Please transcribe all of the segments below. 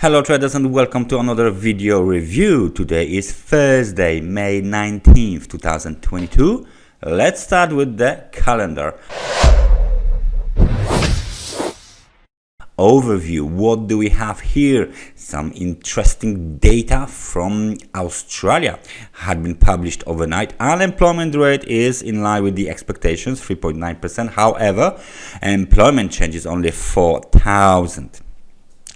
Hello traders and welcome to another video review. Today is Thursday, May 19th, 2022. Let's start with the calendar. Overview. What do we have here? Some interesting data from Australia had been published overnight. Unemployment rate is in line with the expectations, 3.9%. However, employment change is only 4,000.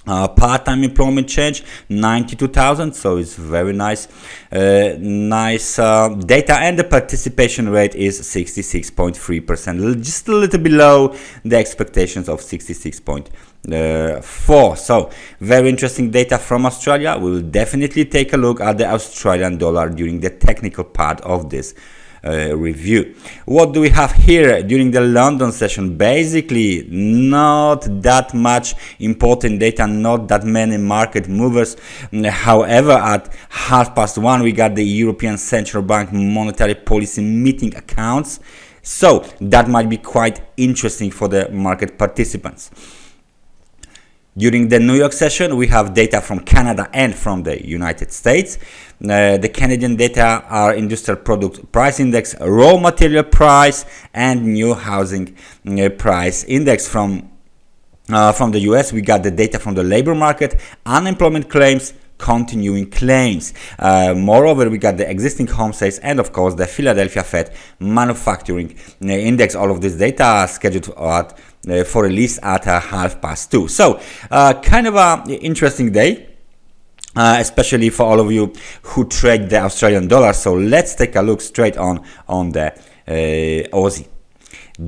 Part-time employment change 92,000, so it's very nice data, and the participation rate is 66.3%, just a little below the expectations of 66.4. So very interesting data from Australia. We will definitely take a look at the Australian dollar during the technical part of this review. What do we have here during the London session? Basically not that much important data, not that many market movers. However, at 1:30 we got the European Central Bank monetary policy meeting accounts, so that might be quite interesting for the market participants. During the New York session, we have data from Canada and from the United States. The Canadian data are industrial product price index, raw material price, and new housing price index. From the US, we got the data from the labor market, unemployment claims, continuing claims. Moreover, we got the existing home sales and of course the Philadelphia Fed manufacturing index. All of this data are scheduled for release at 2:30. So kind of a interesting day, especially for all of you who trade the Australian dollar. So let's take a look straight on the Aussie.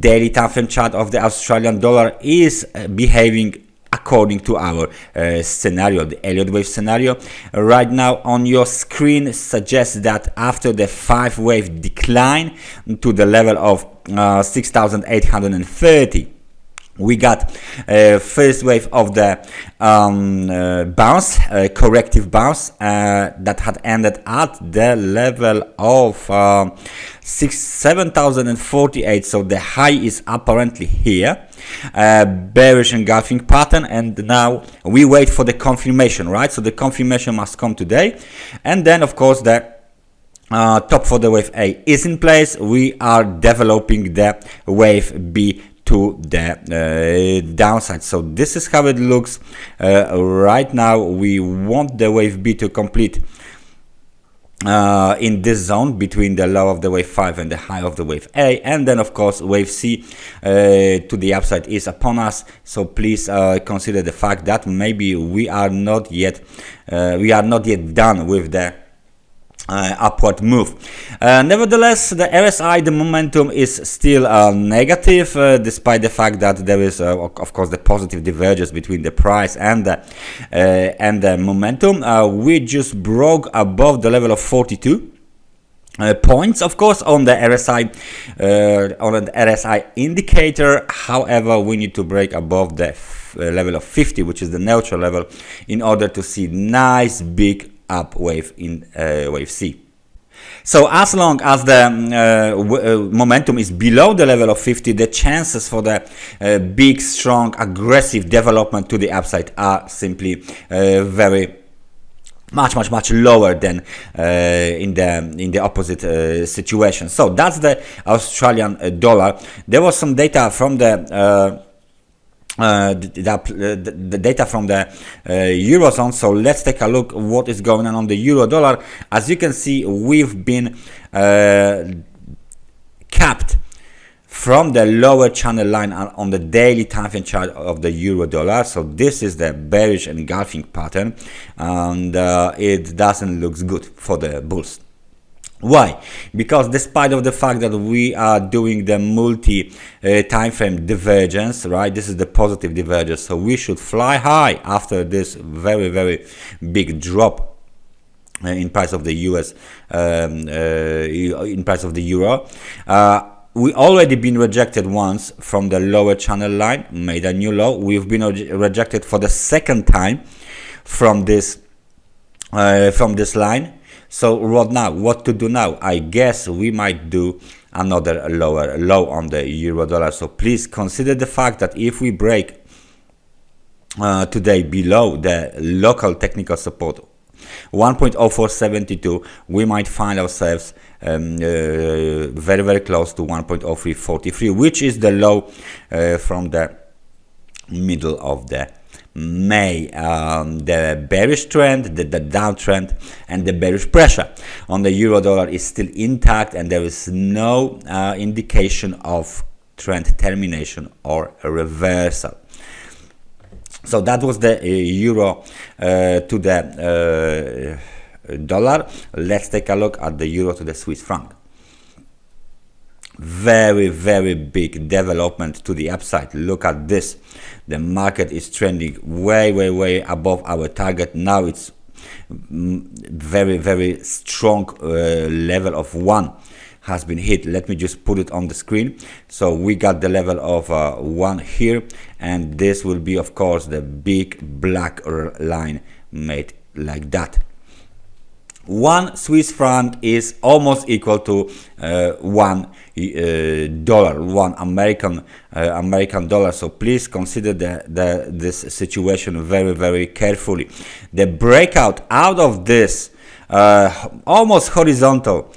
Daily time frame chart of the Australian dollar is behaving according to our scenario, the Elliott wave scenario. Right now on your screen suggests that after the 5-wave decline to the level of 6,830, we got first wave of the bounce, corrective bounce that had ended at the level of 7,048. So the high is apparently here, bearish engulfing pattern, and now we wait for the confirmation, right? So the confirmation must come today, and then of course the top for the wave A is in place. We are developing the wave B to the downside. So this is how it looks right now. We want the wave B to complete in this zone between the low of the wave 5 and the high of the wave A, and then of course wave C to the upside is upon us. So please consider the fact that maybe we are not yet done with the upward move. Nevertheless, the RSI, the momentum is still negative, despite the fact that there is of course the positive divergence between the price and the momentum. We just broke above the level of 42 points, of course, on the RSI indicator. However, we need to break above the level of 50, which is the neutral level, in order to see nice big up wave in wave C. So as long as the momentum is below the level of 50, the chances for the big, strong, aggressive development to the upside are simply very much lower than in the opposite situation. So that's the Australian dollar. There was some data from the data from the Eurozone. So let's take a look what is going on the euro dollar. As you can see, we've been capped from the lower channel line on the daily time frame chart of the euro dollar. So this is the bearish engulfing pattern, and it doesn't look good for the bulls. Why? Because despite of the fact that we are doing the multi time frame divergence, right? This is the positive divergence, so we should fly high after this very big drop in price of the US, in price of the euro. We already been rejected once from the lower channel line, made a new low. We've been rejected for the second time from this line. So what to do now? I guess we might do another lower low on the euro dollar. So please consider the fact that if we break today below the local technical support 1.0472, we might find ourselves very close to 1.0343, which is the low from the middle of the May. The bearish trend, the downtrend, and the bearish pressure on the euro dollar is still intact, and there is no indication of trend termination or a reversal. So that was the euro to the dollar. Let's take a look at the euro to the Swiss franc. Very big development to the upside. Look at this. The market is trending way above our target. Now it's very strong level of 1 has been hit. Let me just put it on the screen. So we got the level of 1 here, and this will be of course the big black line made like that. 1 Swiss franc is almost equal to $1, 1 American dollar. So please consider this situation very carefully. The breakout out of this almost horizontal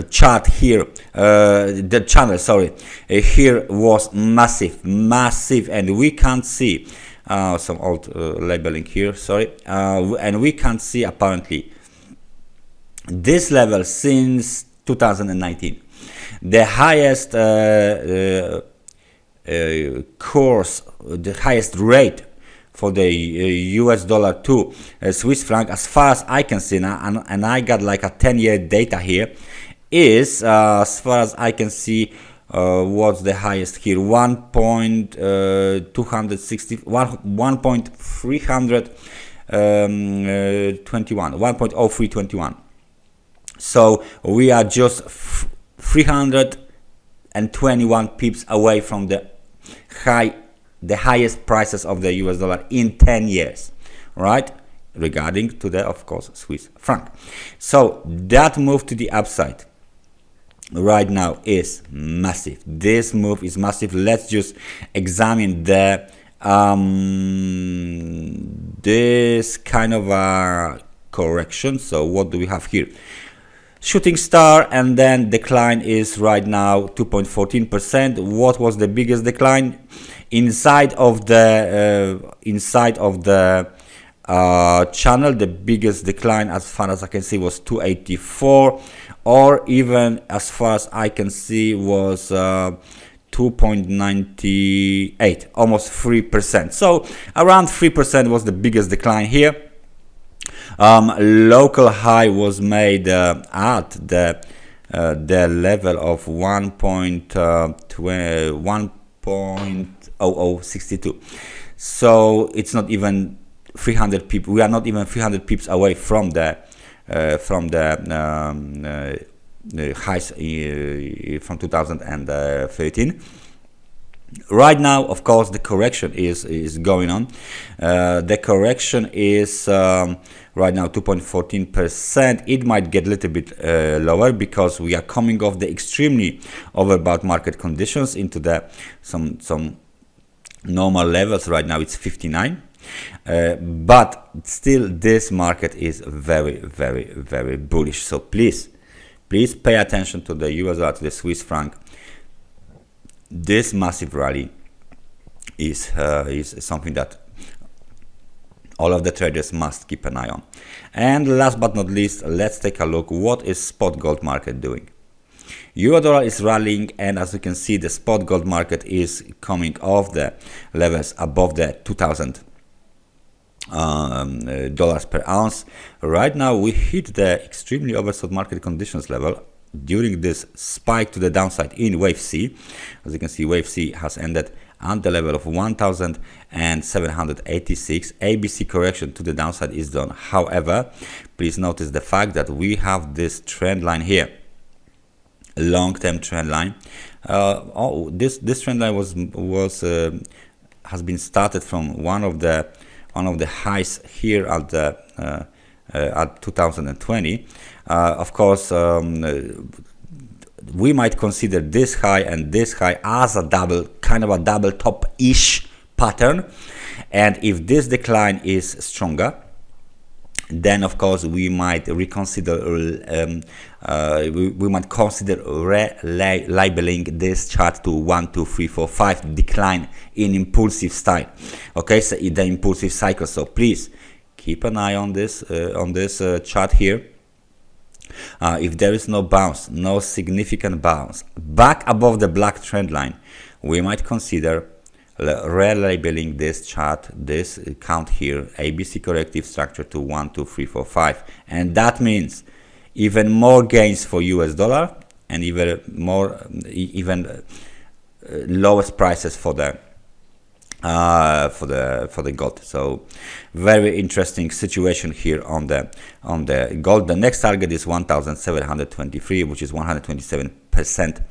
chart here, the channel, sorry, here was massive, and we can't see some old labeling here, sorry, and we can't see apparently this level since 2019. The highest course, the highest rate for the US dollar to Swiss franc, as far as I can see now, and I got like a 10-year data here, is as far as I can see, what's the highest here, 1.0321. So we are just 321 pips away from the highest prices of the US dollar in 10 years, right? Regarding to the, of course, Swiss franc. So that move to the upside right now is massive. This move is massive. Let's just examine the this kind of a correction. So what do we have here? Shooting star, and then decline is right now 2.14%. What was the biggest decline inside of the channel? The biggest decline, as far as I can see, was 284, or even as far as I can see was 2.98, almost 3%. So around 3% was the biggest decline here. Local high was made at the level of 1.0062. So it's not even 300 pips. We are not even 300 pips away from the highs from 2013. Right now, of course, the correction is going on. The correction is right now 2.14%. It might get a little bit lower because we are coming off the extremely overbought market conditions into the some normal levels. Right now it's 59, but still this market is very bullish. So please pay attention to the US dollar to the Swiss franc. This massive rally is something that all of the traders must keep an eye on. And last but not least, let's take a look what is spot gold market doing. Euro dollar is rallying, and as you can see, the spot gold market is coming off the levels above the 2,000 dollars per ounce. Right now we hit the extremely oversold market conditions level during this spike to the downside in wave C. As you can see, wave C has ended at the level of 1,786. ABC correction to the downside is done. However, please notice the fact that we have this trend line here, long-term trend line. This trend line has been started from one of the highs here at the at 2020. Of course, we might consider this high and this high as a double, kind of a double top-ish pattern. And if this decline is stronger, then of course we might reconsider, we might consider labeling this chart to 1, 2, 3, 4, 5 decline in impulsive style. Okay, so in the impulsive cycle. So please keep an eye on this chart here. If there is no bounce, no significant bounce back above the black trend line, we might consider relabeling this chart, this count here, ABC corrective structure to 1, 2, 3, 4, 5, and that means even more gains for US dollar and even more, lowest prices for the gold. So very interesting situation here on the gold. The next target is 1,723, which is 127%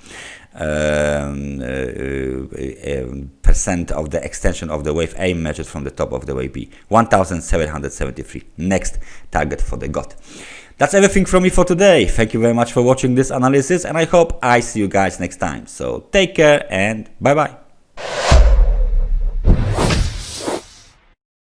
percent of the extension of the wave A measured from the top of the wave B. 1,773 next target for the gold. That's everything from me for today. Thank you very much for watching this analysis, and I hope I see you guys next time. So take care and bye bye.